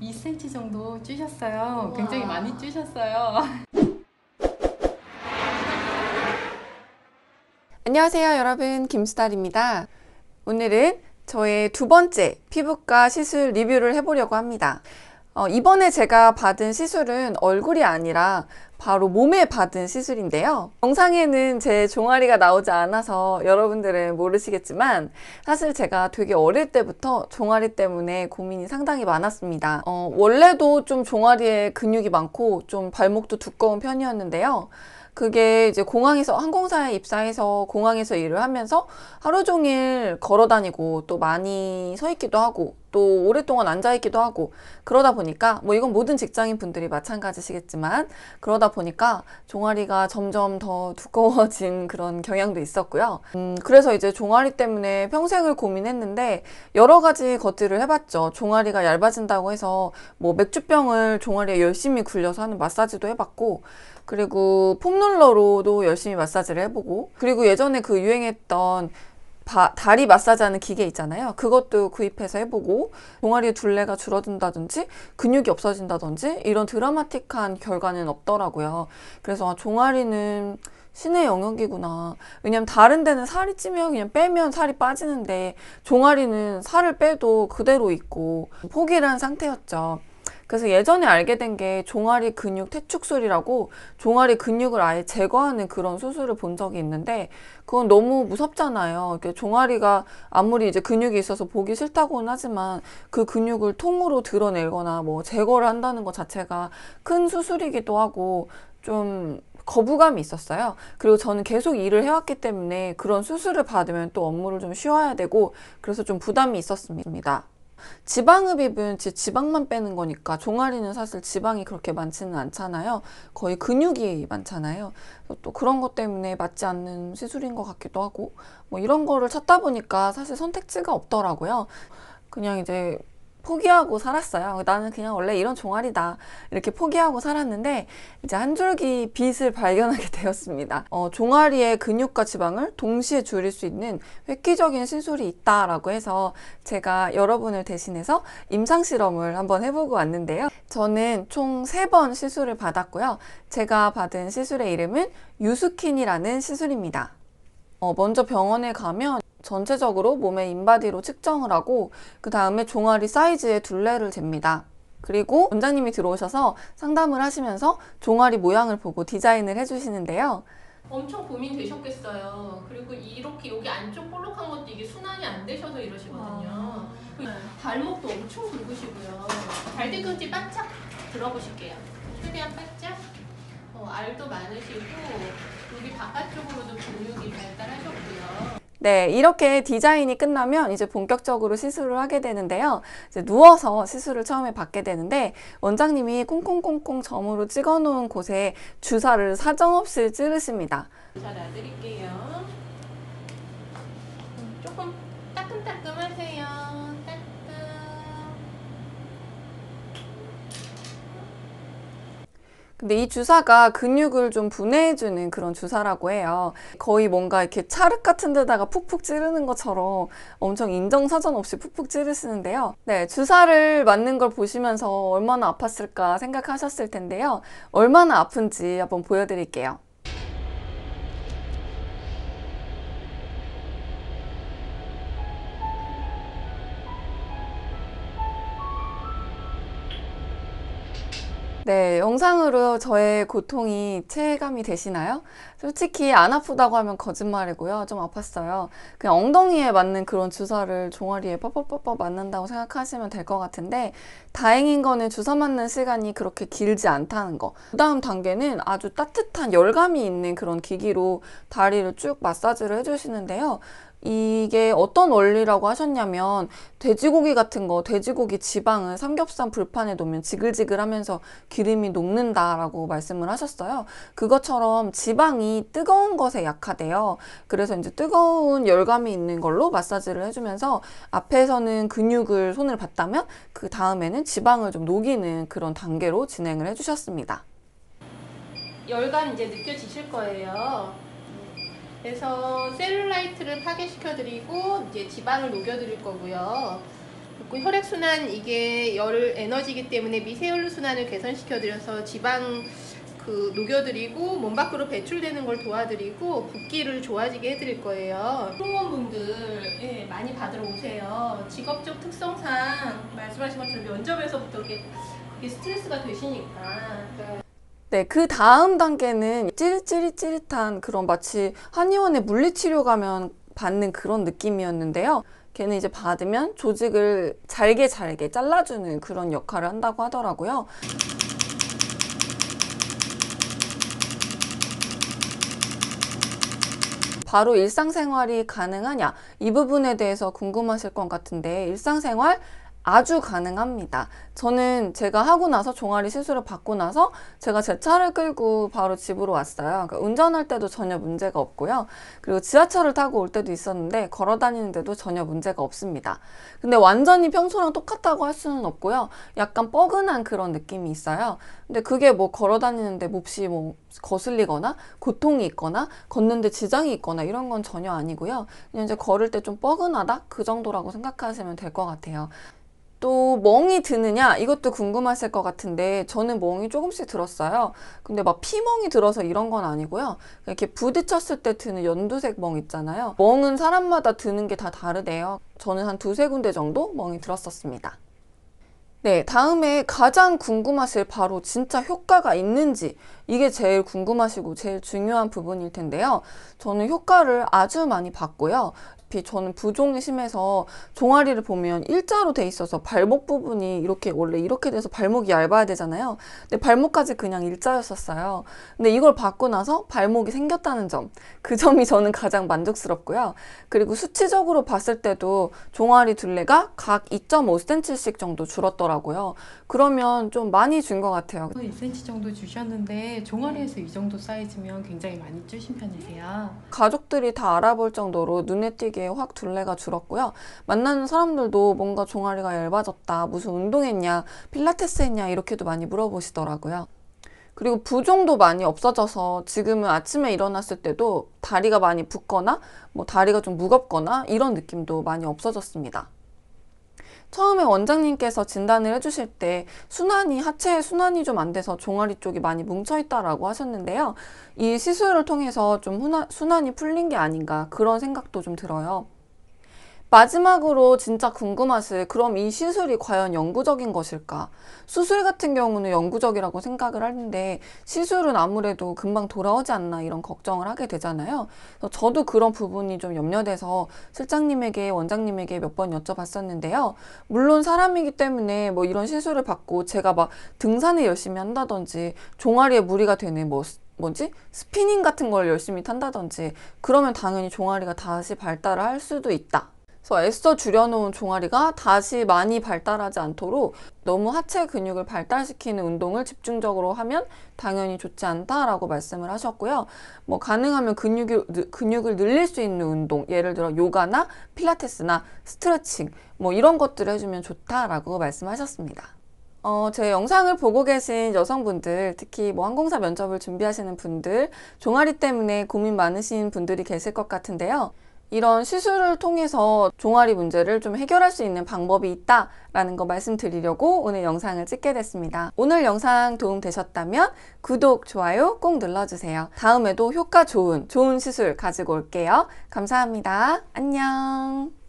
2cm 정도 찌셨어요. 우와. 굉장히 많이 찌셨어요. 안녕하세요 여러분, 김수달입니다. 오늘은 저의 두 번째 피부과 시술 리뷰를 해보려고 합니다. 이번에 제가 받은 시술은 얼굴이 아니라 바로 몸에 받은 시술인데요. 영상에는 제 종아리가 나오지 않아서 여러분들은 모르시겠지만 사실 제가 되게 어릴 때부터 종아리 때문에 고민이 상당히 많았습니다. 원래도 좀 종아리에 근육이 많고 좀 발목도 두꺼운 편이었는데요. 그게 이제 공항에서 항공사에 입사해서 공항에서 일을 하면서 하루 종일 걸어 다니고 또 많이 서 있기도 하고 또 오랫동안 앉아 있기도 하고 그러다 보니까 뭐 이건 모든 직장인 분들이 마찬가지시겠지만 그러다 보니까 종아리가 점점 더 두꺼워진 그런 경향도 있었고요. 그래서 이제 종아리 때문에 평생을 고민했는데 여러 가지 것들을 해봤죠. 종아리가 얇아진다고 해서 뭐 맥주병을 종아리에 열심히 굴려서 하는 마사지도 해봤고, 그리고 폼롤러로도 열심히 마사지를 해보고, 그리고 예전에 그 유행했던 다리 마사지하는 기계 있잖아요. 그것도 구입해서 해보고, 종아리의 둘레가 줄어든다든지 근육이 없어진다든지 이런 드라마틱한 결과는 없더라고요. 그래서 종아리는 신의 영역이구나. 왜냐면 다른 데는 살이 찌면 그냥 빼면 살이 빠지는데 종아리는 살을 빼도 그대로 있고 포기를 한 상태였죠. 그래서 예전에 알게 된 게 종아리 근육 퇴축술이라고 종아리 근육을 아예 제거하는 그런 수술을 본 적이 있는데 그건 너무 무섭잖아요. 종아리가 아무리 이제 근육이 있어서 보기 싫다고는 하지만 그 근육을 통으로 드러내거나 뭐 제거를 한다는 것 자체가 큰 수술이기도 하고 좀 거부감이 있었어요. 그리고 저는 계속 일을 해왔기 때문에 그런 수술을 받으면 또 업무를 좀 쉬어야 되고 그래서 좀 부담이 있었습니다. 지방흡입은 지방만 빼는 거니까 종아리는 사실 지방이 그렇게 많지는 않잖아요. 거의 근육이 많잖아요. 또 그런 것 때문에 맞지 않는 시술인 것 같기도 하고 뭐 이런 거를 찾다 보니까 사실 선택지가 없더라고요. 그냥 이제 포기하고 살았어요. 나는 그냥 원래 이런 종아리다 이렇게 포기하고 살았는데 이제 한 줄기 빛을 발견하게 되었습니다. 종아리의 근육과 지방을 동시에 줄일 수 있는 획기적인 시술이 있다라고 해서 제가 여러분을 대신해서 임상실험을 한번 해보고 왔는데요. 저는 총 3번 시술을 받았고요. 제가 받은 시술의 이름은 유스킨이라는 시술입니다. 먼저 병원에 가면 전체적으로 몸의 인바디로 측정을 하고 그 다음에 종아리 사이즈의 둘레를 잽니다. 그리고 원장님이 들어오셔서 상담을 하시면서 종아리 모양을 보고 디자인을 해주시는데요. 엄청 고민되셨겠어요. 그리고 이렇게 여기 안쪽 볼록한 것도 이게 순환이 안 되셔서 이러시거든요. 발목도 엄청 굵으시고요. 발 뒤꿈치 바짝 들어보실게요. 최대한 바짝. 알도 많으시고 여기 바깥쪽으로도 근육이 발달하셨고요. 네, 이렇게 디자인이 끝나면 이제 본격적으로 시술을 하게 되는데요. 이제 누워서 시술을 처음에 받게 되는데 원장님이 콩콩콩콩 점으로 찍어 놓은 곳에 주사를 사정없이 찌르십니다. 자, 놔드릴게요. 조금 따끔따끔하세요. 따끔. 근데 이 주사가 근육을 좀 분해해주는 그런 주사라고 해요. 거의 뭔가 이렇게 찰흙 같은 데다가 푹푹 찌르는 것처럼 엄청 인정사정 없이 푹푹 찌르시는데요. 네, 주사를 맞는 걸 보시면서 얼마나 아팠을까 생각하셨을 텐데요. 얼마나 아픈지 한번 보여드릴게요. 네, 영상으로 저의 고통이 체감이 되시나요? 솔직히 안 아프다고 하면 거짓말이고요. 좀 아팠어요. 그냥 엉덩이에 맞는 그런 주사를 종아리에 뻑뻑뻑뻑 맞는다고 생각하시면 될 것 같은데 다행인 거는 주사 맞는 시간이 그렇게 길지 않다는 거. 그 다음 단계는 아주 따뜻한 열감이 있는 그런 기기로 다리를 쭉 마사지를 해주시는데요. 이게 어떤 원리라고 하셨냐면 돼지고기 같은 거, 돼지고기 지방을 삼겹살 불판에 놓으면 지글지글하면서 기름이 녹는다라고 말씀을 하셨어요. 그것처럼 지방이 뜨거운 것에 약하대요. 그래서 이제 뜨거운 열감이 있는 걸로 마사지를 해주면서 앞에서는 근육을 손을 봤다면 그 다음에는 지방을 좀 녹이는 그런 단계로 진행을 해주셨습니다. 열감 이제 느껴지실 거예요. 그래서 셀룰라이트를 파괴시켜드리고 이제 지방을 녹여드릴 거고요. 그 혈액순환 이게 열 에너지이기 때문에 미세혈순환을 개선시켜드려서 지방 녹여드리고 몸 밖으로 배출되는 걸 도와드리고 붓기를 좋아지게 해드릴 거예요. 승무원분들 예, 많이 받으러 오세요. 직업적 특성상 말씀하신 것처럼 면접에서부터 그게 스트레스가 되시니까. 네, 그 다음 단계는 찌릿찌릿한 그런 마치 한의원에 물리치료 가면 받는 그런 느낌이었는데요. 걔는 이제 받으면 조직을 잘게 잘라주는 그런 역할을 한다고 하더라고요. 바로 일상생활이 가능하냐? 이 부분에 대해서 궁금하실 것 같은데 일상생활 아주 가능합니다. 저는 제가 하고 나서 종아리 시술을 받고 나서 제가 제 차를 끌고 바로 집으로 왔어요. 그러니까 운전할 때도 전혀 문제가 없고요. 그리고 지하철을 타고 올 때도 있었는데 걸어 다니는데도 전혀 문제가 없습니다. 근데 완전히 평소랑 똑같다고 할 수는 없고요. 약간 뻐근한 그런 느낌이 있어요. 근데 그게 뭐 걸어 다니는데 몹시 뭐 거슬리거나 고통이 있거나 걷는데 지장이 있거나 이런 건 전혀 아니고요. 그냥 이제 걸을 때 좀 뻐근하다? 그 정도라고 생각하시면 될 것 같아요. 또 멍이 드느냐 이것도 궁금하실 것 같은데 저는 멍이 조금씩 들었어요. 근데 막 피멍이 들어서 이런 건 아니고요. 이렇게 부딪혔을 때 드는 연두색 멍 있잖아요. 멍은 사람마다 드는 게 다 다르대요. 저는 한 두세 군데 정도 멍이 들었었습니다. 네, 다음에 가장 궁금하실 바로 진짜 효과가 있는지 이게 제일 궁금하시고 제일 중요한 부분일 텐데요. 저는 효과를 아주 많이 봤고요. 저는 부종이 심해서 종아리를 보면 일자로 돼 있어서 발목 부분이 이렇게 원래 이렇게 돼서 발목이 얇아야 되잖아요. 근데 발목까지 그냥 일자였었어요. 근데 이걸 받고 나서 발목이 생겼다는 점, 그 점이 저는 가장 만족스럽고요. 그리고 수치적으로 봤을 때도 종아리 둘레가 각 2.5cm씩 정도 줄었더라고요. 그러면 좀 많이 준 것 같아요. 1cm 정도 주셨는데 종아리에서 이 정도 사이즈면 굉장히 많이 쭈신 편이세요. 가족들이 다 알아볼 정도로 눈에 띄게 확 둘레가 줄었고요. 만나는 사람들도 뭔가 종아리가 얇아졌다, 무슨 운동했냐, 필라테스 했냐 이렇게도 많이 물어보시더라고요. 그리고 부종도 많이 없어져서 지금은 아침에 일어났을 때도 다리가 많이 붓거나 뭐 다리가 좀 무겁거나 이런 느낌도 많이 없어졌습니다. 처음에 원장님께서 진단을 해주실 때 하체 순환이 좀 안 돼서 종아리 쪽이 많이 뭉쳐있다라고 하셨는데요. 이 시술을 통해서 좀 순환이 풀린 게 아닌가 그런 생각도 좀 들어요. 마지막으로 진짜 궁금하실 그럼 이 시술이 과연 영구적인 것일까? 수술 같은 경우는 영구적이라고 생각을 하는데 시술은 아무래도 금방 돌아오지 않나 이런 걱정을 하게 되잖아요. 그래서 저도 그런 부분이 좀 염려돼서 실장님에게 원장님에게 몇 번 여쭤봤었는데요. 물론 사람이기 때문에 뭐 이런 시술을 받고 제가 막 등산을 열심히 한다든지 종아리에 무리가 되는 스피닝 같은 걸 열심히 탄다든지 그러면 당연히 종아리가 다시 발달을 할 수도 있다. 그래서 애써 줄여놓은 종아리가 다시 많이 발달하지 않도록 너무 하체 근육을 발달시키는 운동을 집중적으로 하면 당연히 좋지 않다라고 말씀을 하셨고요. 뭐 가능하면 근육을 늘릴 수 있는 운동, 예를 들어 요가나 필라테스나 스트레칭 뭐 이런 것들을 해주면 좋다라고 말씀하셨습니다. 제 영상을 보고 계신 여성분들, 특히 뭐 항공사 면접을 준비하시는 분들, 종아리 때문에 고민 많으신 분들이 계실 것 같은데요. 이런 시술을 통해서 종아리 문제를 좀 해결할 수 있는 방법이 있다라는 거 말씀드리려고 오늘 영상을 찍게 됐습니다. 오늘 영상 도움되셨다면 구독, 좋아요 꼭 눌러주세요. 다음에도 효과 좋은 시술 가지고 올게요. 감사합니다. 안녕.